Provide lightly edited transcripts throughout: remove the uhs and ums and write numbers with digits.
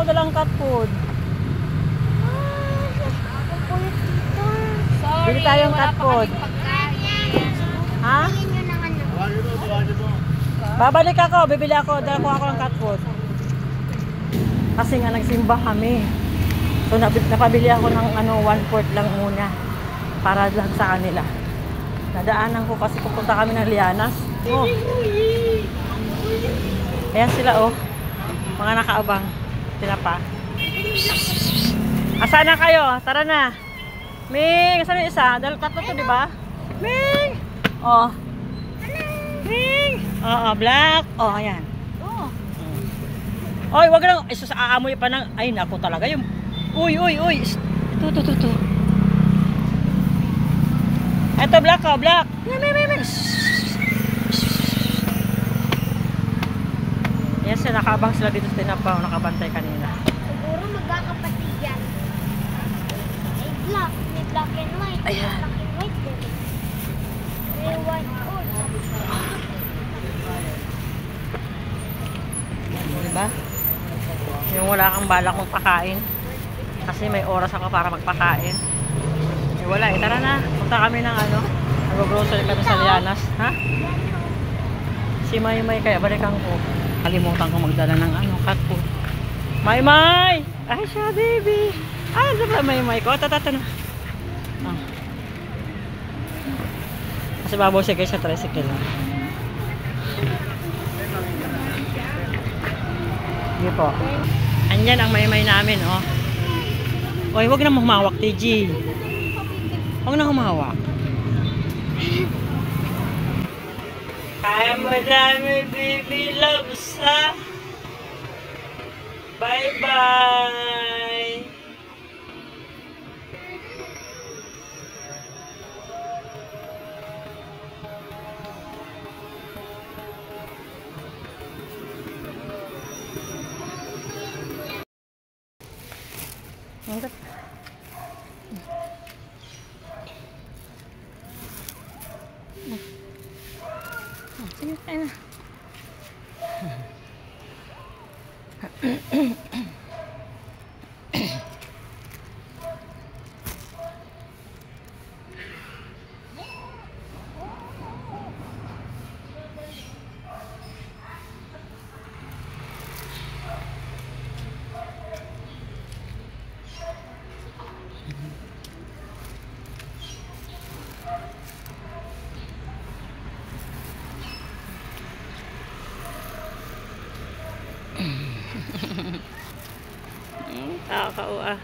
ako dalang cat food. Sorry, Bili tayong cat food. Ha? Babalik ako, bibili ako, dala ko ng cat food. Kasi nga nagsimba kami. So napabili ako ng 1/4 lang muna para lang sa kanila. Nadaanan ko kasi pupunta kami ng Lianas. Oh. Ayan sila oh. Mga nakaabang. Sila pa. Asa na kayo? Tara na. Ming, saan yung isa? Dahil tatlo to, di ba? Ming! Oh. Ming! Oo, black. Oh, ayan. Oh. Oy, wag lang. Isus aamoy pa ng ay nako talaga yung. Uy. Ito. Ito black oh, black. Ming. Yes, nakabang sila dito sa tinapa, nakabantay kanina. Siguro magkakapatid yan. May black and white. Ayan. Black and white din. May white also. Diba? Yung wala kang balak mong pakain. Kasi may oras ako para magpakain. Eh wala eh, tara na. Punta kami ng nag-grocery kami sa Lianas. Ha? Si Maymay kaya balikan ko. Kalimutan ko magdala ng cat food. Maymay! Ay siya baby! Ay, ano ba Maymay ko? Tata na. Ah. Kasi babaw siya kayo sa tricycle. Hindi po. Andyan ang Maymay namin, oh. Oy, wag na humawak, TG. Wag na humawak. Kaya madami baby loves ha. Bye bye. Enggak. Sige tayo na. Tao ah.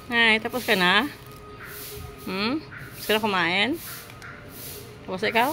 Ay, tapos ka na? Tapos ka na kumain? Tapos ikaw?